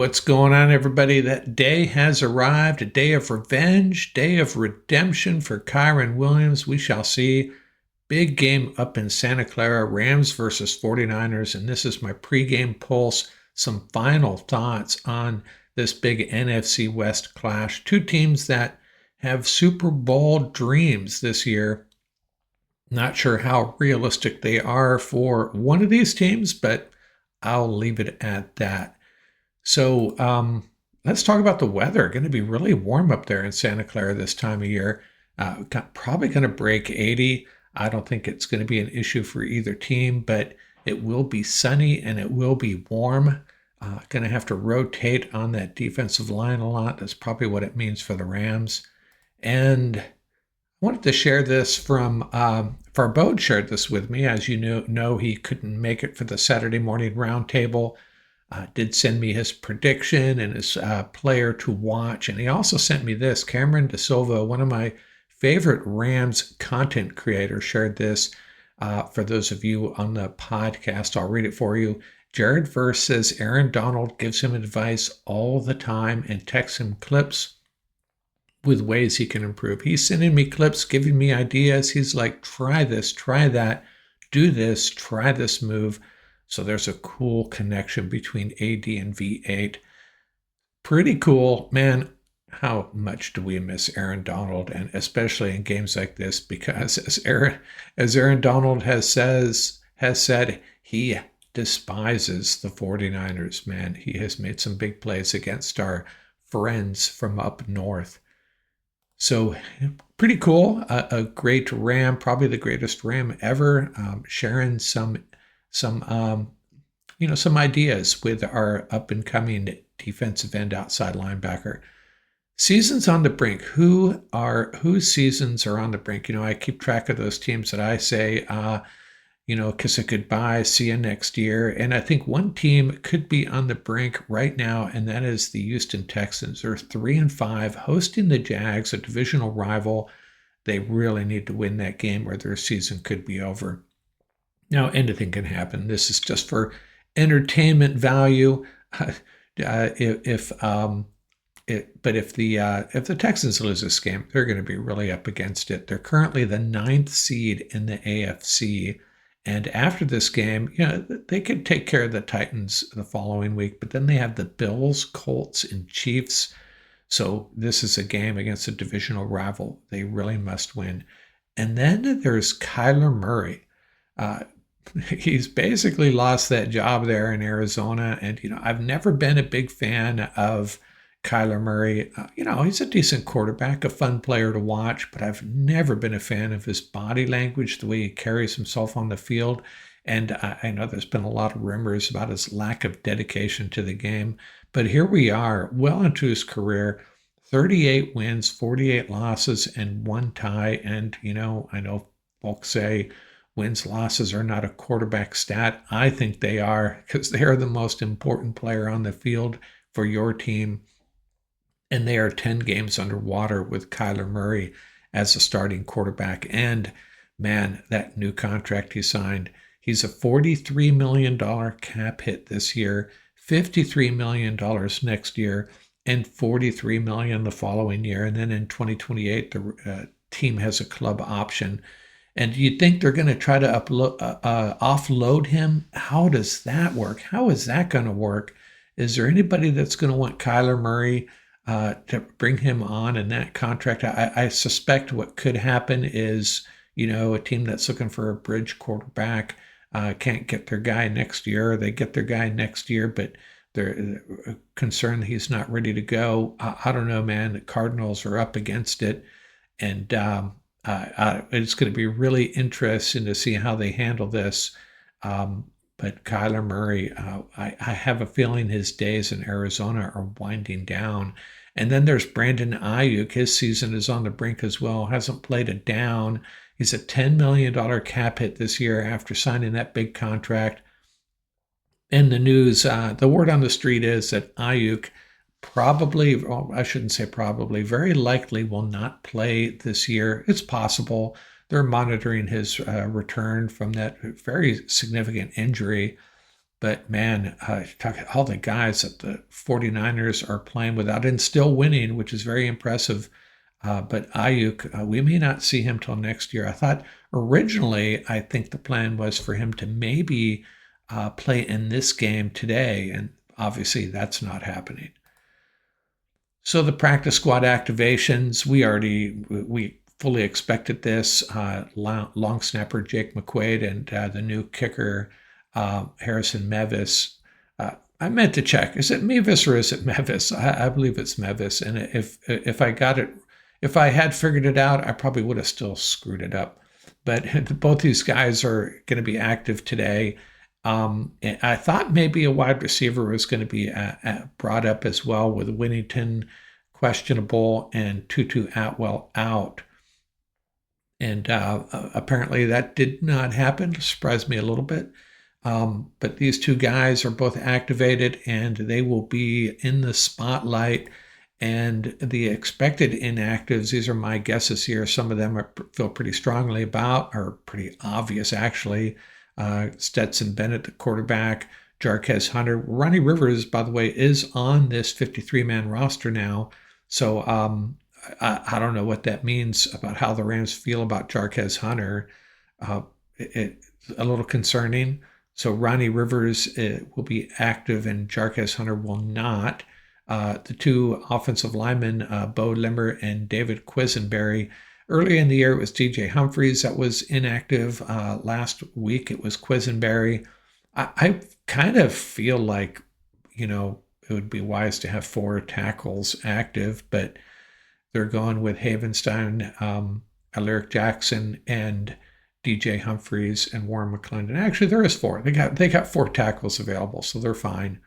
What's going on, everybody? That day has arrived, a day of revenge, day of redemption for Kyron Williams. We shall see. Big game up in Santa Clara, Rams versus 49ers, and this is my pregame pulse. Some final thoughts on this big NFC West clash. Two teams that have Super Bowl dreams this year. Not sure how realistic they are for one of these teams, but I'll leave it at that. So let's talk about the weather. Going to be really warm up there in Santa Clara this time of year. Probably going to break 80. I don't think it's going to be an issue for either team, but it will be sunny and it will be warm. Going to have to rotate on that defensive line a lot. That's probably what it means for the Rams. And I wanted to share this from Farbode shared this with me. As you know, he couldn't make it for the Saturday morning roundtable. Did send me his prediction and his player to watch. And he also sent me this. Cameron DeSilva, one of my favorite Rams content creators, shared this. For those of you on the podcast, I'll read it for you. Jared Verse says Aaron Donald gives him advice all the time and texts him clips with ways he can improve. He's sending me clips, giving me ideas. He's like, try this, try that, do this, try this move. So there's a cool connection between AD and V8. Pretty cool. Man, how much do we miss Aaron Donald? And especially in games like this, because as Aaron Donald has said, he despises the 49ers, man. He has made some big plays against our friends from up north. So pretty cool. A great Ram, probably the greatest Ram ever, sharing some ideas with our up-and-coming defensive end outside linebacker. Seasons on the brink. Whose seasons are on the brink? I keep track of those teams that I say, kiss it goodbye, see you next year. And I think one team could be on the brink right now, and that is the Houston Texans. They're 3-5, hosting the Jags, a divisional rival. They really need to win that game or their season could be over. Now, anything can happen. This is just for entertainment value. If the Texans lose this game, they're going to be really up against it. They're currently the 9th seed in the AFC, and after this game, they could take care of the Titans the following week. But then they have the Bills, Colts, and Chiefs. So this is a game against a divisional rival. They really must win. And then there's Kyler Murray. He's basically lost that job there in Arizona. And, I've never been a big fan of Kyler Murray. He's a decent quarterback, a fun player to watch, but I've never been a fan of his body language, the way he carries himself on the field. And I know there's been a lot of rumors about his lack of dedication to the game. But here we are, well into his career, 38 wins, 48 losses, and 1 tie. And, I know folks say wins, losses are not a quarterback stat. I think they are, because they are the most important player on the field for your team. And they are 10 games underwater with Kyler Murray as a starting quarterback. And, man, that new contract he signed, he's a $43 million cap hit this year, $53 million next year, and $43 million the following year. And then in 2028, the team has a club option. And you'd think they're going to try to offload him. How does that work? How is that going to work? Is there anybody that's going to want Kyler Murray to bring him on in that contract? I suspect what could happen is, a team that's looking for a bridge quarterback can't get their guy next year. They get their guy next year, but they're concerned he's not ready to go. I don't know, man. The Cardinals are up against it. And it's going to be really interesting to see how they handle this. But Kyler Murray, I have a feeling his days in Arizona are winding down. And then there's Brandon Ayuk. His season is on the brink as well. Hasn't played a down. He's a $10 million cap hit this year after signing that big contract. And the news, the word on the street is that Ayuk probably, I shouldn't say probably, very likely will not play this year. It's possible. They're monitoring his return from that very significant injury. But man, all the guys that the 49ers are playing without and still winning, which is very impressive. But Ayuk, we may not see him till next year. I thought originally, I think the plan was for him to maybe play in this game today, and obviously that's not happening. So the practice squad activations, we fully expected this. Long snapper Jake McQuaid and the new kicker Harrison Mevis. I meant to check. Is it Mevis or is it Mevis? I believe it's Mevis. And if I got it, if I had figured it out, I probably would have still screwed it up. But both these guys are going to be active today. I thought maybe a wide receiver was going to be brought up as well, with Whittington questionable and Tutu Atwell out. And apparently that did not happen. It surprised me a little bit. But these two guys are both activated, and they will be in the spotlight. And the expected inactives, these are my guesses here. Some of them I feel pretty strongly about, are pretty obvious actually. Stetson Bennett, the quarterback, Jarquez Hunter. Ronnie Rivers, by the way, is on this 53-man roster now. So I don't know what that means about how the Rams feel about Jarquez Hunter. It's a little concerning. So Ronnie Rivers will be active and Jarquez Hunter will not. The two offensive linemen, Bo Limmer and David Quisenberry. Earlier in the year, it was DJ Humphries that was inactive. Last week, it was Quisenberry. I kind of feel like, it would be wise to have 4 tackles active, but they're going with Havenstein, Alaric Jackson, and DJ Humphries and Warren McClendon. Actually, there is 4. They got 4 tackles available, so they're fine.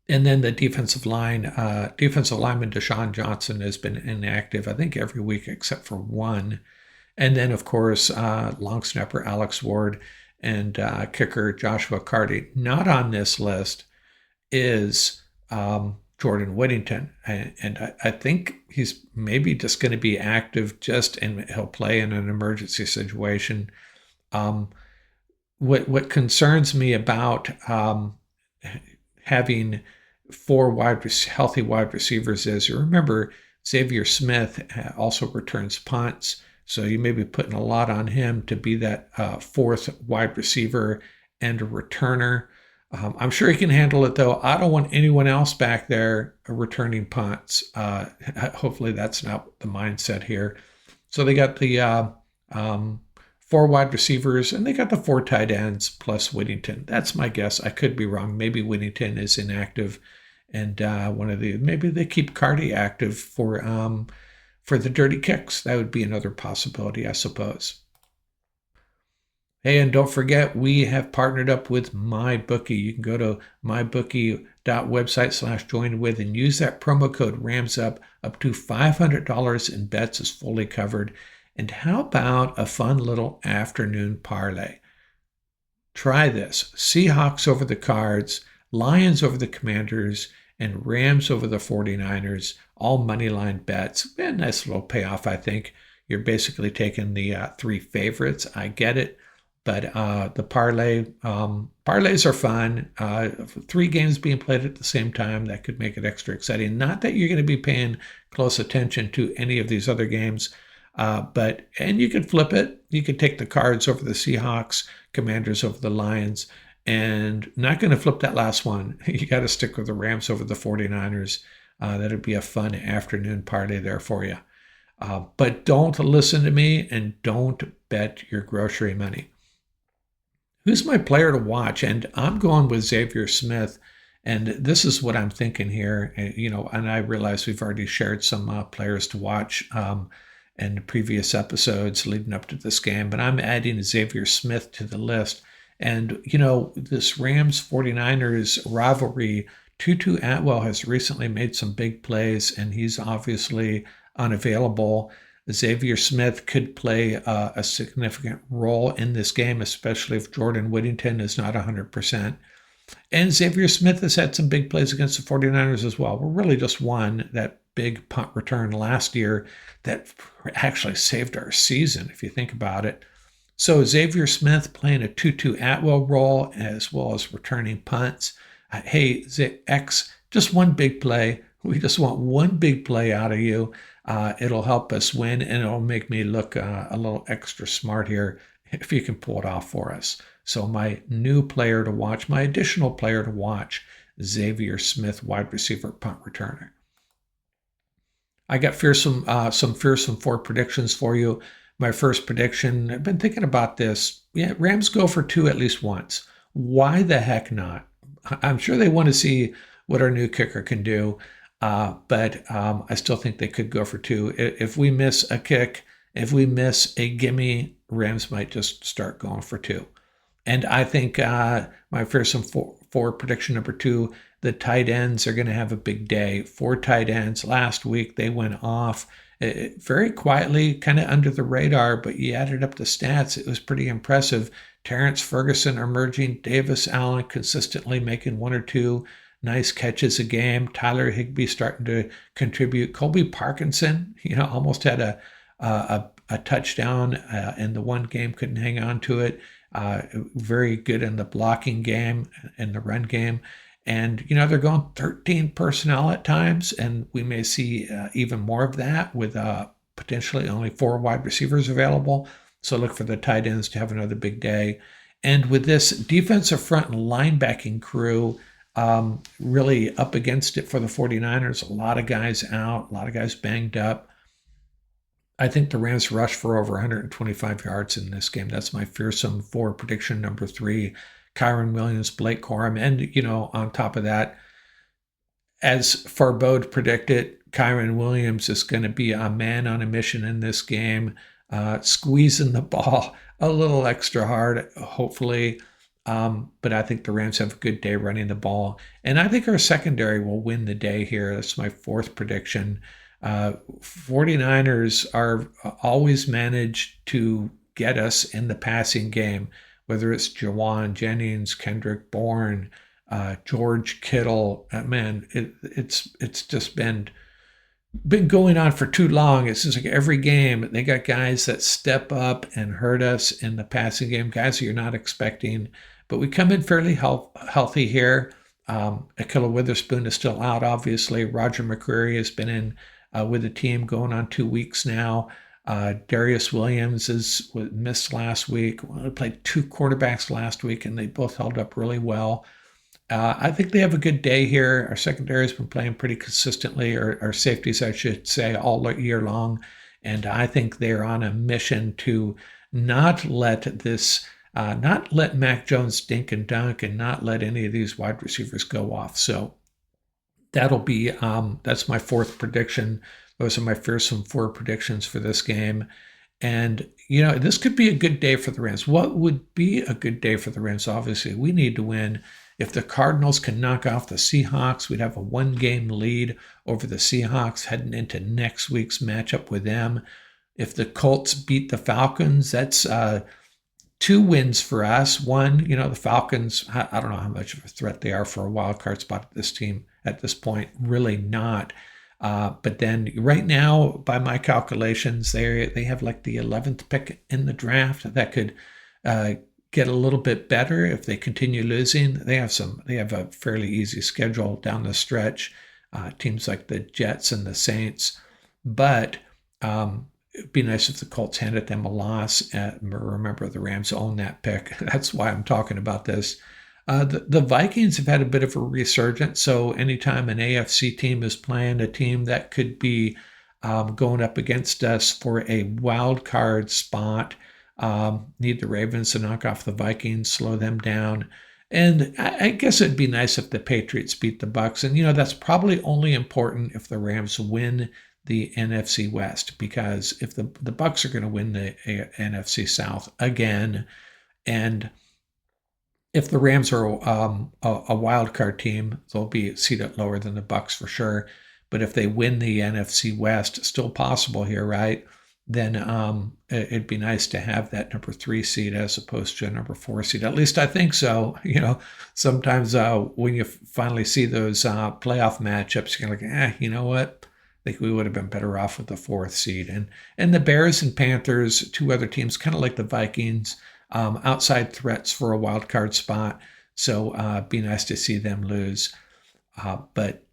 And then the defensive lineman Deshaun Johnson has been inactive, I think, every week except for 1. And then, of course, long snapper Alex Ward and kicker Joshua Carty. Not on this list is Jordan Whittington. And I think he's maybe just going to be active and he'll play in an emergency situation. What concerns me about having 4 healthy wide receivers is, you remember, Xavier Smith also returns punts, so you may be putting a lot on him to be that 4th wide receiver and a returner. I'm sure he can handle it, though. I don't want anyone else back there returning punts. Hopefully that's not the mindset here. So they got the 4 wide receivers, and they got the 4 tight ends plus Whittington. That's my guess. I could be wrong. Maybe Whittington is inactive, and maybe they keep Carty active for the dirty kicks. That would be another possibility, I suppose. Hey, and don't forget, we have partnered up with MyBookie. You can go to mybookie.website/joinwith and use that promo code RAMSUP. Up to $500 in bets is fully covered. And how about a fun little afternoon parlay? Try this. Seahawks over the Cards, Lions over the Commanders, and Rams over the 49ers, all moneyline bets. A nice little payoff, I think. You're basically taking the 3 favorites. I get it. But the parlays are fun. 3 games being played at the same time, that could make it extra exciting. Not that you're going to be paying close attention to any of these other games, and you could flip it. You could take the Cards over the Seahawks, Commanders over the Lions, and not going to flip that last one. You got to stick with the Rams over the 49ers. That'd be a fun afternoon parlay there for you. But don't listen to me and don't bet your grocery money. Who's my player to watch? And I'm going with Xavier Smith. And this is what I'm thinking here. And I realize we've already shared some players to watch in previous episodes leading up to this game, but I'm adding Xavier Smith to the list. And, this Rams 49ers rivalry, Tutu Atwell has recently made some big plays, and he's obviously unavailable. Xavier Smith could play a significant role in this game, especially if Jordan Whittington is not 100%. And Xavier Smith has had some big plays against the 49ers as well. We're really just won that big punt return last year that actually saved our season, if you think about it. So Xavier Smith playing a 2-2 at-will role as well as returning punts. Hey, X, just one big play. We just want one big play out of you. It'll help us win, and it'll make me look a little extra smart here if you can pull it off for us. So my new player to watch, my additional player to watch, Xavier Smith, wide receiver, punt returner. I got some Fearsome 4 predictions for you. My first prediction, I've been thinking about this. Yeah, Rams go for 2 at least once. Why the heck not? I'm sure they want to see what our new kicker can do, but I still think they could go for 2. If we miss a kick, if we miss a gimme, Rams might just start going for 2. And I think my Fearsome 4 prediction number 2, the tight ends are going to have a big day. 4 tight ends. Last week they went off very quietly, kind of under the radar, but you added up the stats. It was pretty impressive. Terrence Ferguson emerging, Davis Allen consistently making 1 or 2 nice catches a game. Tyler Higbee starting to contribute. Colby Parkinson, almost had a touchdown in the one game, couldn't hang on to it. Very good in the blocking game, in the run game. And, they're going 13 personnel at times, and we may see even more of that with potentially only 4 wide receivers available. So look for the tight ends to have another big day. And with this defensive front and linebacking crew really up against it for the 49ers, a lot of guys out, a lot of guys banged up. I think the Rams rush for over 125 yards in this game. That's my Fearsome 4 prediction number 3. Kyren Williams, Blake Corum, and, on top of that, as Farbode predicted, Kyren Williams is going to be a man on a mission in this game, squeezing the ball a little extra hard, hopefully. But I think the Rams have a good day running the ball. And I think our secondary will win the day here. That's my 4th prediction. 49ers are always managed to get us in the passing game, whether it's Jawan Jennings, Kendrick Bourne, George Kittle. Man, it's just been going on for too long. It's just like every game they got guys that step up and hurt us in the passing game, guys that you're not expecting. But we come in fairly healthy here. Akilla Witherspoon is still out, obviously. Roger McCreary has been in with the team going on 2 weeks now. Darius Williams was missed last week. We played 2 quarterbacks last week, and they both held up really well. I think they have a good day here. Our secondary has been playing pretty consistently, or our safeties, I should say, all year long. And I think they're on a mission to not let Mac Jones dink and dunk, and not let any of these wide receivers go off. So that'll be that's my 4th prediction. Those are my Fearsome 4 predictions for this game. And, this could be a good day for the Rams. What would be a good day for the Rams? Obviously, we need to win. If the Cardinals can knock off the Seahawks, we'd have a 1-game lead over the Seahawks heading into next week's matchup with them. If the Colts beat the Falcons, that's 2 wins for us. One, the Falcons, I don't know how much of a threat they are for a wild card spot at this point. Really not. But then right now, by my calculations, they have like the 11th pick in the draft. That could get a little bit better if they continue losing. They have a fairly easy schedule down the stretch. Teams like the Jets and the Saints. But it'd be nice if the Colts handed them a loss. Remember, the Rams own that pick. That's why I'm talking about this. The Vikings have had a bit of a resurgence, so anytime an AFC team is playing a team that could be going up against us for a wild card spot, need the Ravens to knock off the Vikings, slow them down. And I guess it'd be nice if the Patriots beat the Bucs. And, that's probably only important if the Rams win the NFC West, because if the Bucs are going to win the NFC South again, and if the Rams are a wild card team, they'll be seated lower than the Bucs for sure. But if they win the NFC West, still possible here, right? Then it'd be nice to have that number 3 seed as opposed to a number 4 seed. At least I think so. Sometimes when you finally see those playoff matchups, you're like, you know what? think we would have been better off with the 4th seed. And the Bears and Panthers, 2 other teams, kind of like the Vikings, outside threats for a wild card spot. So be nice to see them lose. But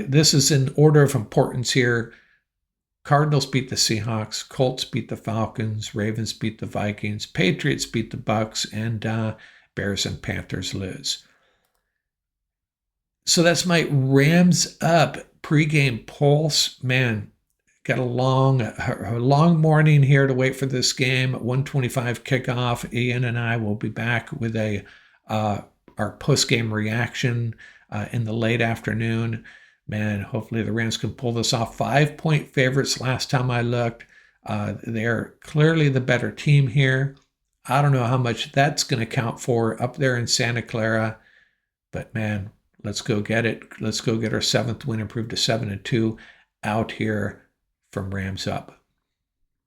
this is in order of importance here. Cardinals beat the Seahawks, Colts beat the Falcons, Ravens beat the Vikings, Patriots beat the Bucks, and Bears and Panthers lose. So that's my Rams Up pregame pulse. Man, got a long morning here to wait for this game. 1:25 kickoff. Ian and I will be back with our post-game reaction in the late afternoon. Man, hopefully the Rams can pull this off. 5-point favorites last time I looked. They're clearly the better team here. I don't know how much that's going to count for up there in Santa Clara, but man, let's go get it. Let's go get our 7th win, improved to 7-2 out here from Rams Up.